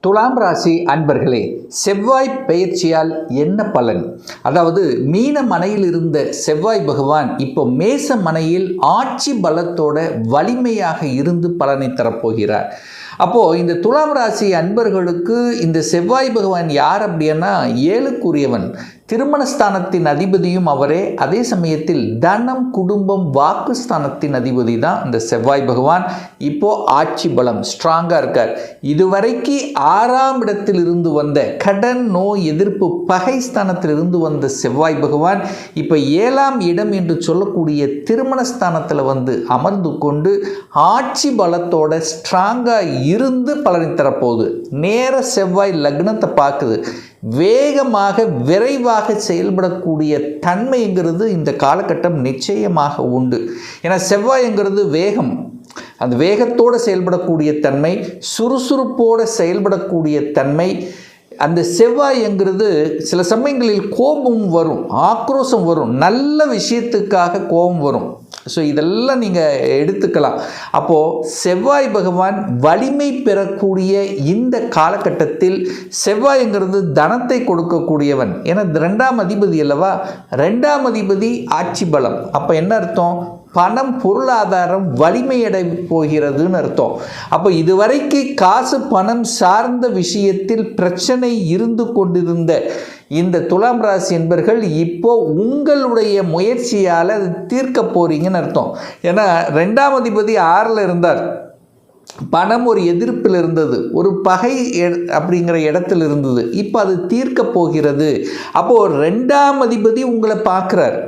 துலாம் ராசி அன்பர்களே, செவ்வாய் பெயர்ச்சியால் என்ன பலன்? அதாவது மீன மனையில் இருந்த செவ்வாய் பகவான் இப்போ மேச மனையில் ஆட்சி பலத்தோட வலிமையாக இருந்து பலனை தரப்போகிறார். அப்போது இந்த துலாம் ராசி அன்பர்களுக்கு இந்த செவ்வாய் பகவான் யார் அப்படின்னா, ஏழுக்குரியவன், திருமணஸ்தானத்தின் அதிபதியும் அவரே. அதே சமயத்தில் தனம், குடும்பம், வாக்குஸ்தானத்தின் அதிபதி தான் இந்த செவ்வாய் பகவான். இப்போ ஆட்சி பலம் ஸ்ட்ராங்காக இருக்கார். இதுவரைக்கு 6ஆம் இடத்தில் இருந்து வந்த கடன், நோய், எதிர்ப்பு, பகை ஸ்தானத்தில் இருந்து வந்த செவ்வாய் பகவான் இப்போ 7ஆம் இடம் என்று சொல்லக்கூடிய திருமணஸ்தானத்தில் வந்து அமர்ந்து கொண்டு ஆட்சி பலத்தோட ஸ்ட்ராங்காக இருந்து பலனை தரப்போகுது. நேர செவ்வாய் லக்னத்தை பார்க்குது. வேகமாக விரைவாக செயல்படக்கூடிய தன்மைங்கிறது இந்த காலகட்டம் நிச்சயமாக உண்டு. ஏன்னா செவ்வாய்ங்கிறது வேகம், அந்த வேகத்தோடு செயல்படக்கூடிய தன்மை, சுறுசுறுப்போடு செயல்படக்கூடிய தன்மை. அந்த செவ்வாய்ங்கிறது சில சமயங்களில் கோபம் வரும், ஆக்ரோஷம் வரும், நல்ல விஷயத்துக்காக கோபம் வரும். ஸோ இதெல்லாம் நீங்கள் எடுத்துக்கலாம். அப்போது செவ்வாய் பகவான் வலிமை பெறக்கூடிய இந்த காலகட்டத்தில் செவ்வாய்ங்கிறது தனத்தை கொடுக்கக்கூடியவன். ஏன்னா 2ஆம் அதிபதி அல்லவா, 2ஆம் அதிபதி ஆட்சி பலம். அப்போ என்ன அர்த்தம்? பணம், பொருளாதாரம் வலிமையடை போகிறதுன்னு அர்த்தம். அப்போ இதுவரைக்கு காசு பணம் சார்ந்த விஷயத்தில் பிரச்சனை இருந்து கொண்டிருந்த இந்த துலாம் ராசி என்பர்கள் இப்போ உங்களுடைய முயற்சியால் அது தீர்க்க போறீங்கன்னு அர்த்தம். ஏன்னா 2ஆம் அதிபதி 6ல் இருந்தார். பணம் ஒரு எதிர்ப்பில் இருந்தது, ஒரு பகை அப்படிங்கிற இடத்துல இருந்தது. இப்போ அது தீர்க்க போகிறது. அப்போது 2ஆம் அதிபதி உங்களை பார்க்குறார்,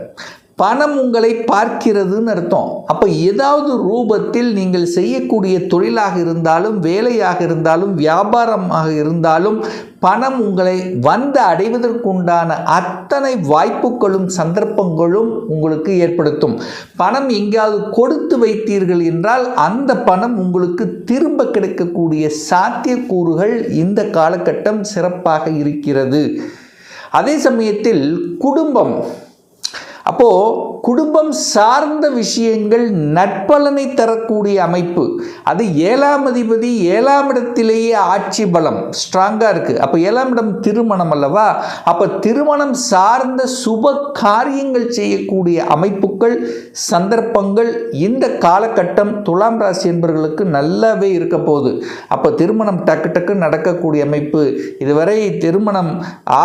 பணம் உங்களை பார்க்கிறதுன்னு அர்த்தம். அப்போ ஏதாவது ரூபத்தில் நீங்கள் செய்யக்கூடிய தொழிலாக இருந்தாலும், வேலையாக இருந்தாலும், வியாபாரமாக இருந்தாலும் பணம் உங்களை வந்து அடைவதற்குண்டான அத்தனை வாய்ப்புகளும் சந்தர்ப்பங்களும் உங்களுக்கு ஏற்படுத்தும். பணம் எங்கேயாவது கொடுத்து வைத்தீர்கள் என்றால் அந்த பணம் உங்களுக்கு திரும்ப கிடைக்கக்கூடிய சாத்தியக்கூறுகள் இந்த காலகட்டம் சிறப்பாக இருக்கிறது. அதே சமயத்தில் குடும்பம், அப்போது குடும்பம் சார்ந்த விஷயங்கள் நற்பலனை தரக்கூடிய அமைப்பு. அது 7ஆம் அதிபதி 7ஆம் இடத்திலேயே ஆட்சி பலம் ஸ்ட்ராங்காக இருக்குது. அப்போ 7ஆம் இடம் திருமணம் அல்லவா. அப்போ திருமணம் சார்ந்த சுப காரியங்கள் செய்யக்கூடிய அமைப்புகள், சந்தர்ப்பங்கள் இந்த காலகட்டம் துலாம் ராசி என்பவர்களுக்கு நல்லாவே இருக்க போகுது. அப்போ திருமணம் டக்கு டக்கு நடக்கக்கூடிய அமைப்பு. இதுவரை திருமணம்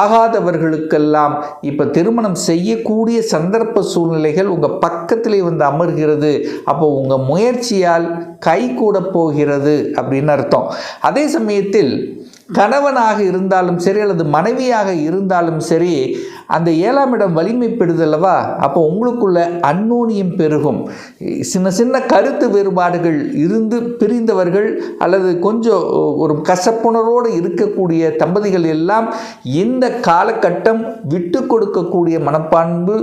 ஆகாதவர்களுக்கெல்லாம் இப்போ திருமணம் செய்யக்கூடிய சந்தர்ப்ப சூழ்நிலைகள் உங்கள் பக்கத்திலே வந்து அமர்கிறது. அப்போ உங்கள் முயற்சியால் கை கூட போகிறது அப்படின்னு அர்த்தம். அதே சமயத்தில் கணவனாக இருந்தாலும் சரி அல்லது மனைவியாக இருந்தாலும் சரி, அந்த 7ஆம் இடம் வலிமை பெறுதல்லவா. அப்போ உங்களுக்குள்ள அந்யோன்யம் பெருகும். சின்ன சின்ன கருத்து வேறுபாடுகள் இருந்து பிரிந்தவர்கள் அல்லது கொஞ்சம் ஒரு கசப்புணர்வோடு இருக்கக்கூடிய தம்பதிகள் எல்லாம் இந்த காலகட்டம் விட்டு கொடுக்கக்கூடிய மனப்பான்பு,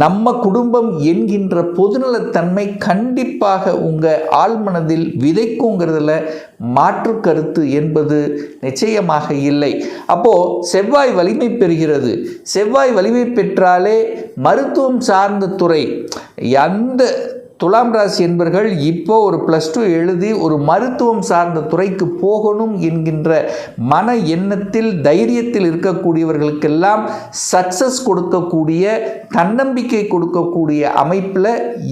நம்ம குடும்பம் என்கின்ற பொதுநலத்தன்மை கண்டிப்பாக உங்கள் ஆழ்மனதில் விதைக்குங்கிறதுல மாற்று கருத்து என்பது நிச்சயமாக இல்லை. அப்போது செவ்வாய் வலிமை பெறுகிறது. செவ்வாய் வலிமை பெற்றாலே மருத்துவம் சார்ந்த துறை, அந்த துலாம் ராசி என்பர்கள் இப்போ ஒரு +2 எழுதி ஒரு மருத்துவம் சார்ந்த துறைக்கு போகணும் என்கின்ற மன எண்ணத்தில், தைரியத்தில் இருக்கக்கூடியவர்களுக்கெல்லாம் சக்சஸ் கொடுக்கக்கூடிய, தன்னம்பிக்கை கொடுக்கக்கூடிய அமைப்பில்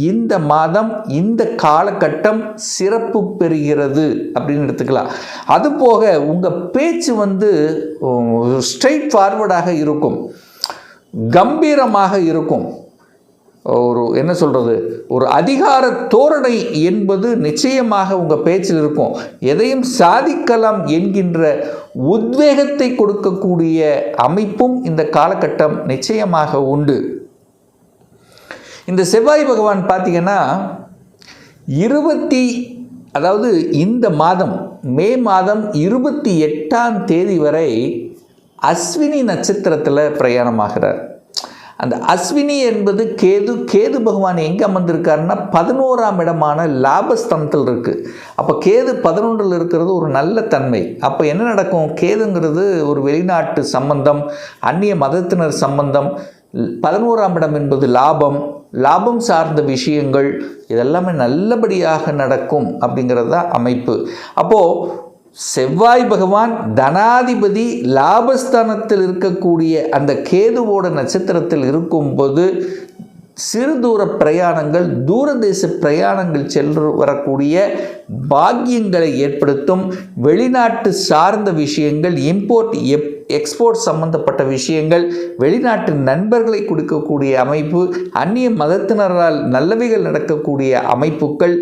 இந்த மாதம், இந்த காலகட்டம் சிறப்பு பெறுகிறது அப்படின்னு எடுத்துக்கலாம். அதுபோக உங்கள் பேச்சு வந்து ஸ்ட்ரெயிட் ஃபார்வர்டாக இருக்கும், கம்பீரமாக இருக்கும். ஒரு என்ன சொல்கிறது, ஒரு அதிகார தோரணை என்பது நிச்சயமாக உங்கள் பேச்சில் இருக்கும். எதையும் சாதிக்கலாம் என்கின்ற உத்வேகத்தை கொடுக்கக்கூடிய அமைப்பும் இந்த காலகட்டம் நிச்சயமாக உண்டு. இந்த செவ்வாய் பகவான் பார்த்திங்கன்னா அதாவது இந்த மாதம் மே மாதம் 28ஆம் தேதி வரை அஸ்வினி நட்சத்திரத்தில் பிரயாணமாகிறார். அந்த அஸ்வினி என்பது கேது பகவான் எங்கே அமர்ந்திருக்காருன்னா 11ஆம் இடமான லாபஸ்தானத்தில் இருக்குது. அப்போ கேது 11ல் இருக்கிறது ஒரு நல்ல தன்மை. அப்போ என்ன நடக்கும்? கேதுங்கிறது ஒரு வெளிநாட்டு சம்பந்தம், அந்நிய மதத்தினர் சம்பந்தம். 11ஆம் இடம் என்பது லாபம் சார்ந்த விஷயங்கள், இதெல்லாமே நல்லபடியாக நடக்கும் அப்படிங்கிறது தான் அமைப்பு. அப்போது செவ்வாய் பகவான் தனாதிபதி லாபஸ்தானத்தில் இருக்கக்கூடிய அந்த கேதுவோட நட்சத்திரத்தில் இருக்கும்போது சிறு தூர பிரயாணங்கள், தூரதேச பிரயாணங்கள் சென்று வரக்கூடிய பாக்கியங்களை ஏற்படுத்தும். வெளிநாட்டு சார்ந்த விஷயங்கள், இம்போர்ட் எக்ஸ்போர்ட் சம்பந்தப்பட்ட விஷயங்கள், வெளிநாட்டு நண்பர்களை கொடுக்கக்கூடிய அமைப்பு, அந்நிய மதத்தினரால் நல்லவைகள் நடக்கக்கூடிய அமைப்புகள்,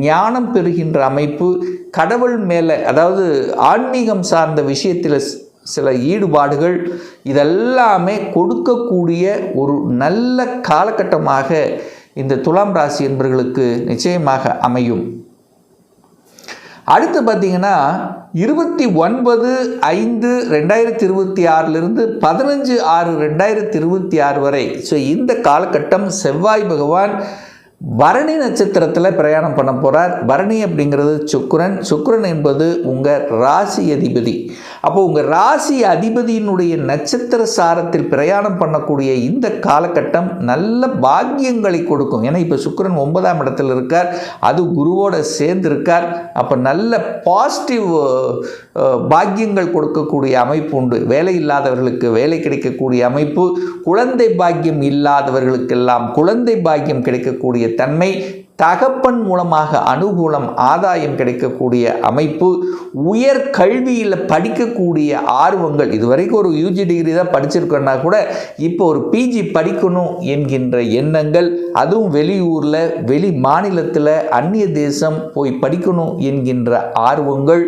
ஞானம் பெறுகின்ற அமைப்பு, கடவுள் மேலே அதாவது ஆன்மீகம் சார்ந்த விஷயத்தில் சில ஈடுபாடுகள், இதெல்லாமே கொடுக்கக்கூடிய ஒரு நல்ல காலகட்டமாக இந்த துலாம் ராசி என்பவர்களுக்கு நிச்சயமாக அமையும். அடுத்து பார்த்தீங்கன்னா 29/5/2026 15/6/2026 வரை. ஸோ இந்த காலகட்டம் செவ்வாய் பகவான் பரணி நட்சத்திரத்தில் பிரயாணம் பண்ண போகிறார். பரணி அப்படிங்கிறது சுக்கிரன் என்பது உங்கள் ராசி அதிபதி. அப்போ உங்கள் ராசி அதிபதியினுடைய நட்சத்திர சாரத்தில் பிரயாணம் பண்ணக்கூடிய இந்த காலகட்டம் நல்ல பாக்கியங்களை கொடுக்கும். ஏன்னா இப்போ சுக்கிரன் 9ஆம் இடத்தில் இருக்கார், அது குருவோட சேர்ந்து இருக்கார். அப்போ நல்ல பாசிட்டிவ் பாக்கியங்கள் கொடுக்கக்கூடிய அமைப்பு உண்டு. வேலை இல்லாதவர்களுக்கு வேலை கிடைக்கக்கூடிய அமைப்பு, குழந்தை பாக்கியம் இல்லாதவர்களுக்கெல்லாம் குழந்தை பாக்கியம் கிடைக்கக்கூடிய தன்மை, தகப்பன் மூலமாக அனுகூலம் ஆதாயம் கிடைக்கக்கூடிய அமைப்பு, உயர் கல்வியில் படிக்கக்கூடிய ஆர்வங்கள். இதுவரைக்கும் ஒரு யூஜி டிகிரி தான் படிச்சிருக்கோன்னா கூட இப்போ ஒரு பிஜி படிக்கணும் என்கின்ற எண்ணங்கள், அதுவும் வெளியூரில் வெளி மாநிலத்தில் அந்நிய தேசம் போய் படிக்கணும் என்கின்ற ஆர்வங்கள்.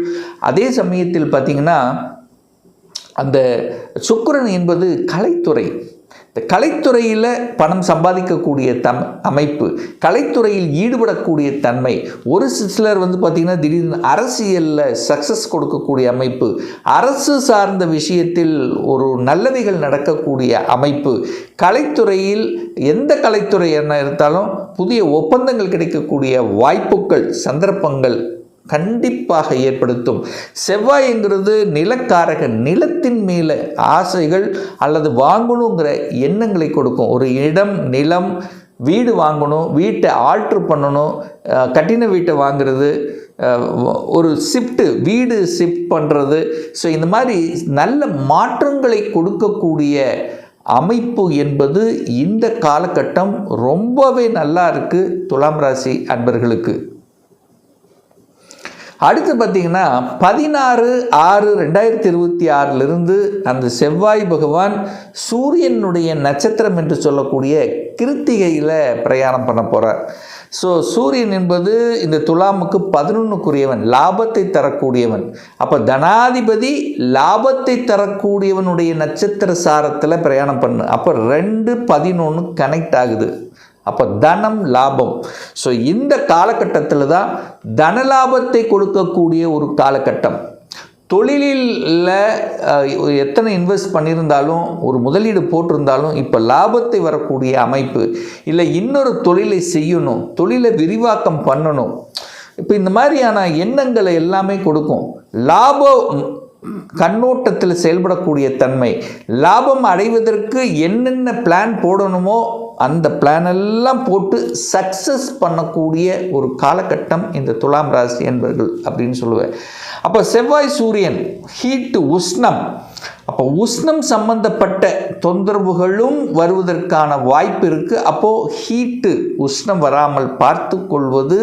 அதே சமயத்தில் பார்த்திங்கன்னா அந்த சுக்கிரன் என்பது கலைத்துறை. இந்த கலைத்துறையில் பணம் சம்பாதிக்கக்கூடிய அமைப்பு, கலைத்துறையில் ஈடுபடக்கூடிய தன்மை. ஒரு சிலர் பார்த்திங்கன்னா திடீர்னு அரசியலில் சக்ஸஸ் கொடுக்கக்கூடிய அமைப்பு, அரசு சார்ந்த விஷயத்தில் ஒரு நல்லவைகள் நடக்கக்கூடிய அமைப்பு, கலைத்துறையில் எந்த கலைத்துறை என்ன இருந்தாலும் புதிய ஒப்பந்தங்கள் கிடைக்கக்கூடிய வாய்ப்புகள், சந்தர்ப்பங்கள் கண்டிப்பாக ஏற்படுத்தும். செவ்வாய்ங்கிறது நிலக்காரக, நிலத்தின் மேலே ஆசைகள் அல்லது வாங்கணுங்கிற எண்ணங்களை கொடுக்கும். ஒரு இடம், நிலம், வீடு வாங்கணும், வீட்டை ஆல்ட்ரு பண்ணணும், கட்டின வீட்டை வாங்கிறது, ஒரு வீடு ஷிஃப்ட் பண்ணுறது. ஸோ இந்த மாதிரி நல்ல மாற்றங்களை கொடுக்கக்கூடிய அமைப்பு என்பது இந்த காலகட்டம் ரொம்பவே நல்லா இருக்குது துலாம் ராசி அன்பர்களுக்கு. அடுத்து பார்த்திங்கன்னா 16/6/2026 அந்த செவ்வாய் பகவான் சூரியனுடைய நட்சத்திரம் என்று சொல்லக்கூடிய கிருத்திகையில் பிரயாணம் பண்ண போகிறார். ஸோ சூரியன் என்பது இந்த துலாமுக்கு 11க்குரியவன், லாபத்தை தரக்கூடியவன். அப்போ தனாதிபதி லாபத்தை தரக்கூடியவனுடைய நட்சத்திர சாரத்தில் பிரயாணம் பண்ணு. அப்போ 2-11 கனெக்ட் ஆகுது. அப்போ தனம், லாபம். ஸோ இந்த காலகட்டத்தில் தான் தனலாபத்தை கொடுக்கக்கூடிய ஒரு காலகட்டம். தொழிலில் எத்தனை இன்வெஸ்ட் பண்ணியிருந்தாலும், ஒரு முதலீடு போட்டிருந்தாலும் இப்போ லாபத்தை வரக்கூடிய அமைப்பு, இல்லை இன்னொரு தொழிலை செய்யணும், தொழிலை விரிவாக்கம் பண்ணணும், இப்போ இந்த மாதிரியான எண்ணங்களை எல்லாமே கொடுக்கும். லாபம் கண்ணோட்டத்தில் செயல்படக்கூடிய தன்மை, லாபம் அடைவதற்கு என்னென்ன பிளான் போடணுமோ அந்த பிளான் எல்லாம் போட்டு சக்ஸஸ் பண்ணக்கூடிய ஒரு காலகட்டம் இந்த துலாம் ராசி என்பர்கள் அப்படின்னு சொல்லுவேன். அப்போ செவ்வாய் சூரியன் ஹீட்டு, உஷ்ணம். அப்போ உஷ்ணம் சம்பந்தப்பட்ட தொந்தரவுகளும் வருவதற்கான வாய்ப்பு இருக்குது. அப்போது ஹீட்டு, உஷ்ணம் வராமல் பார்த்து கொள்வது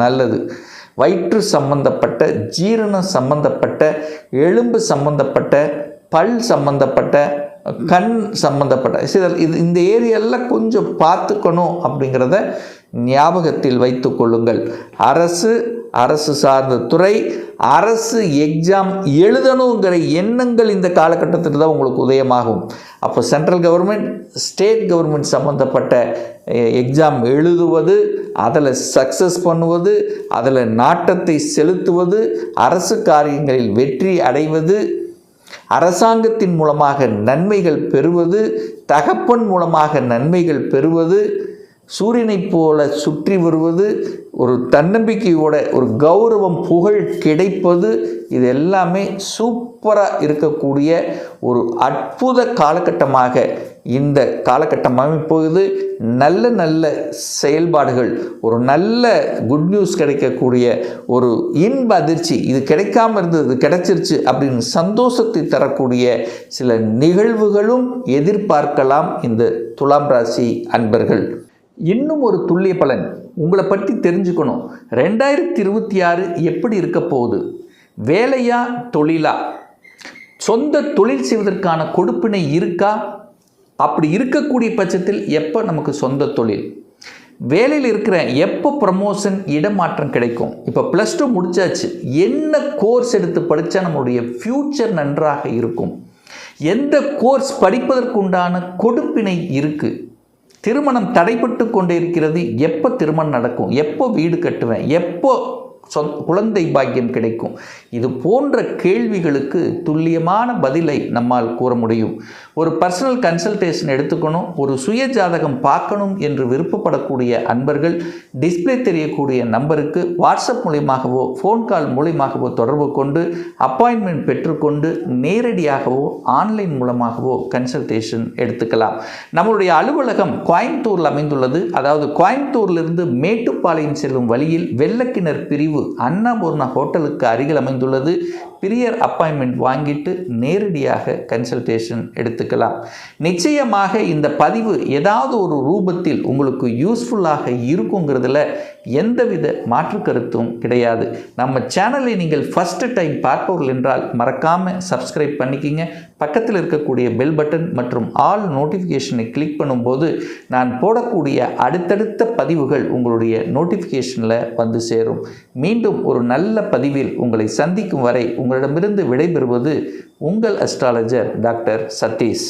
நல்லது. வயிற்று சம்பந்தப்பட்ட, ஜீரணம் சம்பந்தப்பட்ட, எலும்பு சம்பந்தப்பட்ட, பல் சம்பந்தப்பட்ட, கண் சம்பந்தப்பட்ட இந்த ஏரியாவில் கொஞ்சம் பார்த்துக்கணும் அப்படிங்கிறத ஞாபகத்தில் வைத்து கொள்ளுங்கள். அரசு சார்ந்த துறை, அரசு எக்ஸாம் எழுதணுங்கிற எண்ணங்கள் இந்த காலகட்டத்தில் தான் உங்களுக்கு உதயமாகும். அப்போ சென்ட்ரல் கவர்மெண்ட், ஸ்டேட் கவர்மெண்ட் சம்மந்தப்பட்ட எக்ஸாம் எழுதுவது, அதில் சக்ஸஸ் பண்ணுவது, அதில் நாட்டத்தை செலுத்துவது, அரசு காரியங்களில் வெற்றி அடைவது, அரசாங்கத்தின் மூலமாக நன்மைகள் பெறுவது, தகப்பன் மூலமாக நன்மைகள் பெறுவது, சூரியனைப் போல சுற்றி வருவது, ஒரு தன்னம்பிக்கையோட ஒரு கௌரவம், புகழ் கிடைப்பது, இது எல்லாமே சூப்பராக இருக்கக்கூடிய ஒரு அற்புத காலகட்டமாக இந்த காலகட்டம் அமைப்போகுது. நல்ல நல்ல செயல்பாடுகள், ஒரு நல்ல குட் நியூஸ் கிடைக்கக்கூடிய ஒரு இன்ப அதிர்ச்சி, இது கிடைக்காம இருந்தது கிடைச்சிருச்சு அப்படின்னு சந்தோஷத்தை தரக்கூடிய சில நிகழ்வுகளும் எதிர்பார்க்கலாம் இந்த துலாம் ராசி அன்பர்கள். இன்னும் ஒரு துல்லிய பலன் உங்களை பற்றி தெரிஞ்சுக்கணும். 2026 எப்படி இருக்க போகுது? வேலையா தொழிலா? சொந்த தொழில் செய்வதற்கான கொடுப்பினை இருக்கா? அப்படி இருக்கக்கூடிய பட்சத்தில் எப்போ நமக்கு சொந்த தொழில்? வேலையில் இருக்கிற எப்போ ப்ரமோஷன், இடமாற்றம் கிடைக்கும்? இப்போ +2 முடிச்சாச்சு, என்ன கோர்ஸ் எடுத்து படித்தா நம்மளுடைய ஃப்யூச்சர் நன்றாக இருக்கும்? எந்த கோர்ஸ் படிப்பதற்குண்டான கொடுப்பினை இருக்குது? திருமணம் தடைப்பட்டு கொண்டே இருக்கிறது, எப்போ திருமணம் நடக்கும்? எப்போ வீடு கட்டுவேன்? எப்போ குழந்தை பாக்கியம் கிடைக்கும்? இது போன்ற கேள்விகளுக்கு துல்லியமான பதிலை நம்மால் கூற முடியும். ஒரு பர்சனல் கன்சல்டேஷன் எடுத்துக்கணும், ஒரு சுய ஜாதகம் பார்க்கணும் என்று விருப்பப்படக்கூடிய அன்பர்கள் டிஸ்பிளே தெரியக்கூடிய நம்பருக்கு வாட்ஸ்அப் மூலியமாகவோ ஃபோன் கால் மூலியமாகவோ தொடர்பு கொண்டு அப்பாயின்மெண்ட் பெற்றுக்கொண்டு நேரடியாகவோ ஆன்லைன் மூலமாகவோ கன்சல்டேஷன் எடுத்துக்கலாம். நம்மளுடைய அலுவலகம் கோயம்புத்தூரில் அமைந்துள்ளது. அதாவது கோயம்புத்தூரிலிருந்து மேட்டுப்பாளையம் செல்லும் வழியில் வெள்ளக்கிணர் பிரிவு அன்னபூர்ணா ஹோட்டலுக்கு அருகில் அமைந்துள்ளது. பிரியர் அப்பாயின்மெண்ட் வாங்கிட்டு நேரடியாக கன்சல்டேஷன் எடுத்துக்கலாம். நிச்சயமாக இந்த பதிவு ஏதாவது ஒரு ரூபத்தில் உங்களுக்கு யூஸ்ஃபுல்லாக இருக்குங்கிறதுல எந்தவித மாற்று கருத்தும் கிடையாது. நம்ம சேனலை நீங்கள் ஃபஸ்ட்டு டைம் பார்ப்பவர்கள் என்றால் மறக்காமல் சப்ஸ்கிரைப் பண்ணிக்கிங்க. பக்கத்தில் இருக்கக்கூடிய பெல் பட்டன் மற்றும் ஆல் நோட்டிஃபிகேஷனை கிளிக் பண்ணும்போது நான் போடக்கூடிய அடுத்தடுத்த பதிவுகள் உங்களுடைய நோட்டிஃபிகேஷனில் வந்து சேரும். மீண்டும் ஒரு நல்ல பதிவில் உங்களை சந்திக்கும் வரை உங்களிடமிருந்து விடைபெறுவது உங்கள் அஸ்ட்ராலஜர் டாக்டர் சதீஷ்.